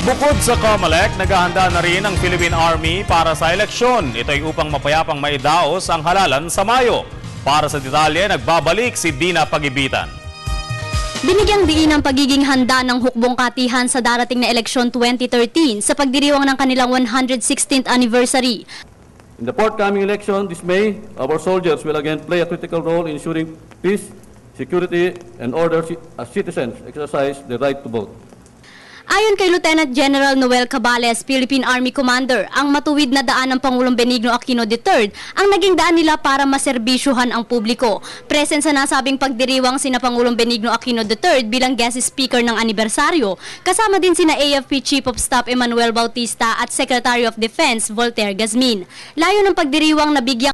Bukod sa COMELEC, naghahanda na rin ang Philippine Army para sa eleksyon. Ito ay upang mapayapang maidaos ang halalan sa Mayo. Para sa detalye, nagbabalik si Dina Pagibitan. Binigyang diin ang pagiging handa ng hukbong katihan sa darating na eleksyon 2013 sa pagdiriwang ng kanilang 116th anniversary. In the forthcoming election this May, our soldiers will again play a critical role in ensuring peace, security, and order as citizens exercise their right to vote. Ayon kay Lieutenant General Noel Cabales, Philippine Army Commander, ang matuwid na daan ng Pangulong Benigno Aquino III ang naging daan nila para maserbisyuhan ang publiko. Present sa nasabing pagdiriwang sina Pangulong Benigno Aquino III bilang guest speaker ng anibersaryo, kasama din sina AFP Chief of Staff Emmanuel Bautista at Secretary of Defense Voltaire Gazmin. Layo ng pagdiriwang na bigyang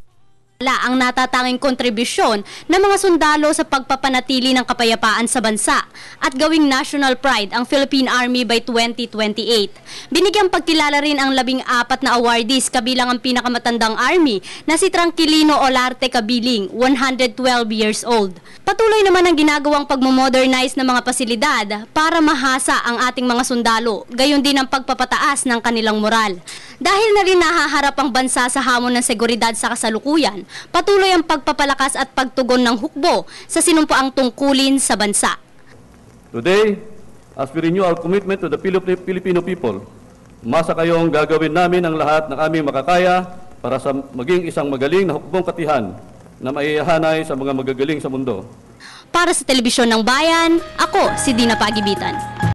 ang natatanging kontribusyon ng mga sundalo sa pagpapanatili ng kapayapaan sa bansa at gawing national pride ang Philippine Army by 2028. Binigyang pagkilala rin ang 14 na awardees kabilang ang pinakamatandang Army na si Tranquilino Olarte Cabiling, 112 years old. Patuloy naman ang ginagawang pagmomodernize ng mga pasilidad para mahasa ang ating mga sundalo, gayon din ang pagpapataas ng kanilang moral. Dahil na rin nahaharap ang bansa sa hamon ng seguridad sa kasalukuyan, patuloy ang pagpapalakas at pagtugon ng hukbo sa sinumpaang tungkulin sa bansa. Today, as we renew our commitment to the Filipino people, umasa kayong gagawin namin ang lahat ng aming makakaya para sa maging isang magaling na hukbong katihan na maihahanay sa mga magagaling sa mundo. Para sa Telebisyon ng Bayan, ako si Dina Pagibitan.